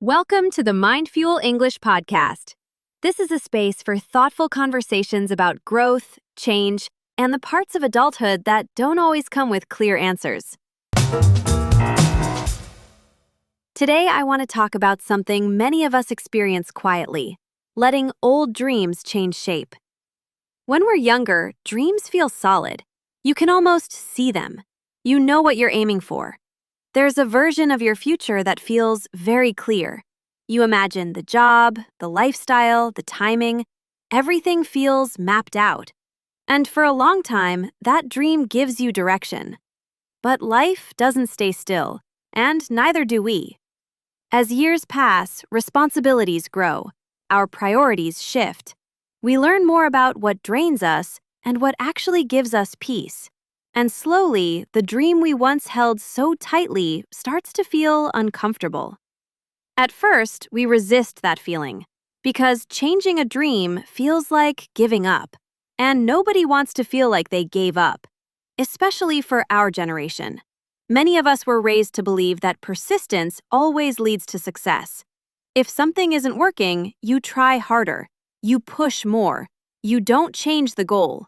Welcome to the MindFuel English podcast. This is a space for thoughtful conversations about growth, change, and the parts of adulthood that don't always come with clear answers. Today, I want to talk about something many of us experience quietly: letting old dreams change shape. When we're younger, dreams feel solid. You can almost see them. You know what you're aiming for. There's a version of your future that feels very clear. You imagine the job, the lifestyle, the timing. Everything feels mapped out. And for a long time, that dream gives you direction. But life doesn't stay still, and neither do we. As years pass, responsibilities grow. Our priorities shift. We learn more about what drains us and what actually gives us peace. And slowly, the dream we once held so tightly starts to feel uncomfortable. At first, we resist that feeling, because changing a dream feels like giving up, and nobody wants to feel like they gave up, especially for our generation. Many of us were raised to believe that persistence always leads to success. If something isn't working, you try harder, you push more, you don't change the goal.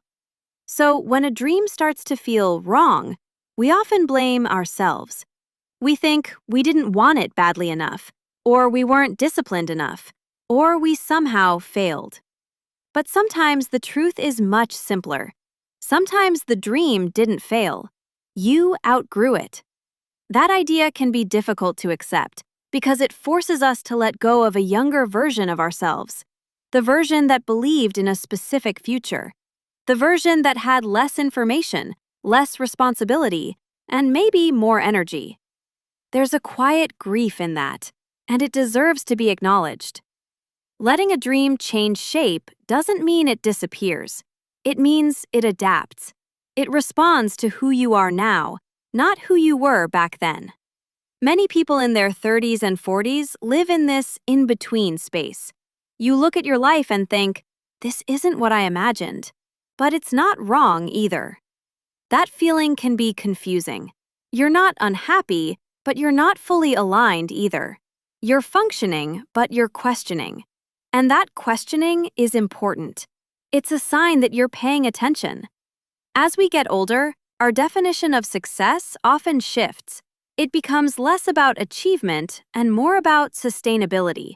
So when a dream starts to feel wrong, we often blame ourselves. We think we didn't want it badly enough, or we weren't disciplined enough, or we somehow failed. But sometimes the truth is much simpler. Sometimes the dream didn't fail. You outgrew it. That idea can be difficult to accept because it forces us to let go of a younger version of ourselves, the version that believed in a specific future. The version that had less information, less responsibility, and maybe more energy. There's a quiet grief in that, and it deserves to be acknowledged. Letting a dream change shape doesn't mean it disappears. It means it adapts. It responds to who you are now, not who you were back then. Many people in their 30s and 40s live in this in-between space. You look at your life and think, this isn't what I imagined. But it's not wrong either. That feeling can be confusing. You're not unhappy, but you're not fully aligned either. You're functioning, but you're questioning. And that questioning is important. It's a sign that you're paying attention. As we get older, our definition of success often shifts. It becomes less about achievement and more about sustainability.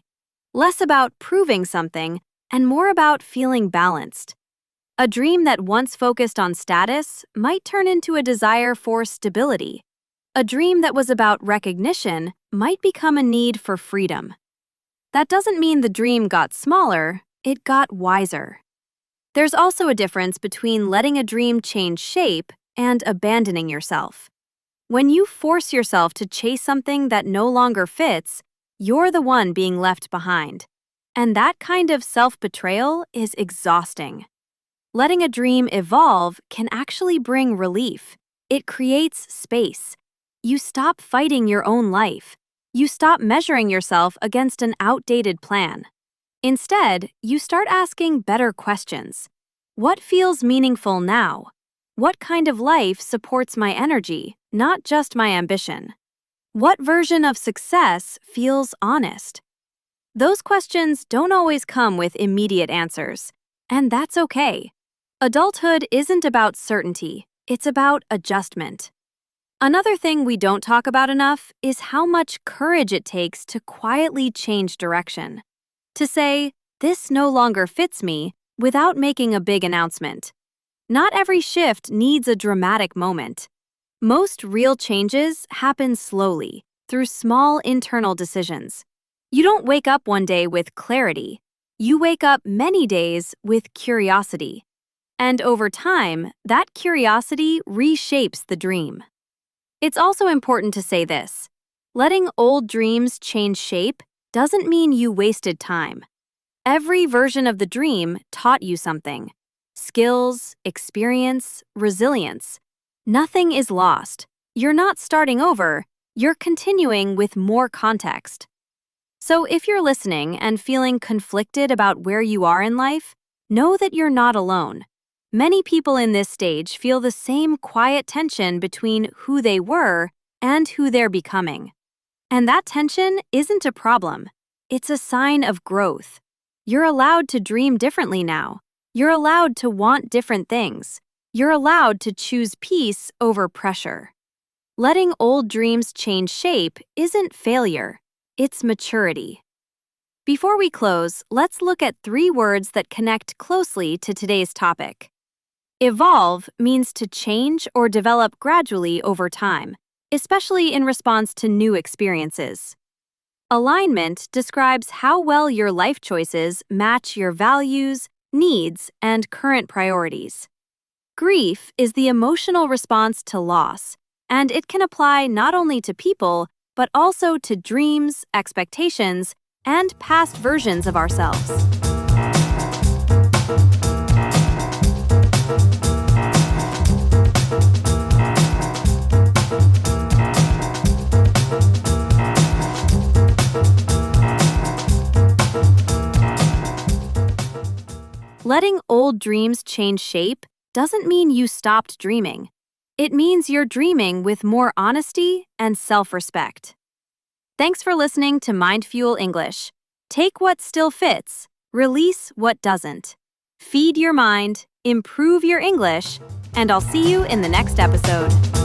Less about proving something and more about feeling balanced. A dream that once focused on status might turn into a desire for stability. A dream that was about recognition might become a need for freedom. That doesn't mean the dream got smaller, it got wiser. There's also a difference between letting a dream change shape and abandoning yourself. When you force yourself to chase something that no longer fits, you're the one being left behind. And that kind of self-betrayal is exhausting. Letting a dream evolve can actually bring relief. It creates space. You stop fighting your own life. You stop measuring yourself against an outdated plan. Instead, you start asking better questions. What feels meaningful now? What kind of life supports my energy, not just my ambition? What version of success feels honest? Those questions don't always come with immediate answers, and that's okay. Adulthood isn't about certainty, it's about adjustment. Another thing we don't talk about enough is how much courage it takes to quietly change direction. To say, this no longer fits me, without making a big announcement. Not every shift needs a dramatic moment. Most real changes happen slowly, through small internal decisions. You don't wake up one day with clarity. You wake up many days with curiosity. And over time, that curiosity reshapes the dream. It's also important to say this: letting old dreams change shape doesn't mean you wasted time. Every version of the dream taught you something: skills, experience, resilience. Nothing is lost. You're not starting over, you're continuing with more context. So if you're listening and feeling conflicted about where you are in life, know that you're not alone. Many people in this stage feel the same quiet tension between who they were and who they're becoming. And that tension isn't a problem. It's a sign of growth. You're allowed to dream differently now. You're allowed to want different things. You're allowed to choose peace over pressure. Letting old dreams change shape isn't failure, it's maturity. Before we close, let's look at 3 words that connect closely to today's topic. Evolve means to change or develop gradually over time, especially in response to new experiences. Alignment describes how well your life choices match your values, needs, and current priorities. Grief is the emotional response to loss, and it can apply not only to people, but also to dreams, expectations, and past versions of ourselves. Letting old dreams change shape doesn't mean you stopped dreaming. It means you're dreaming with more honesty and self-respect. Thanks for listening to MindFuel English. Take what still fits, release what doesn't. Feed your mind, improve your English, and I'll see you in the next episode.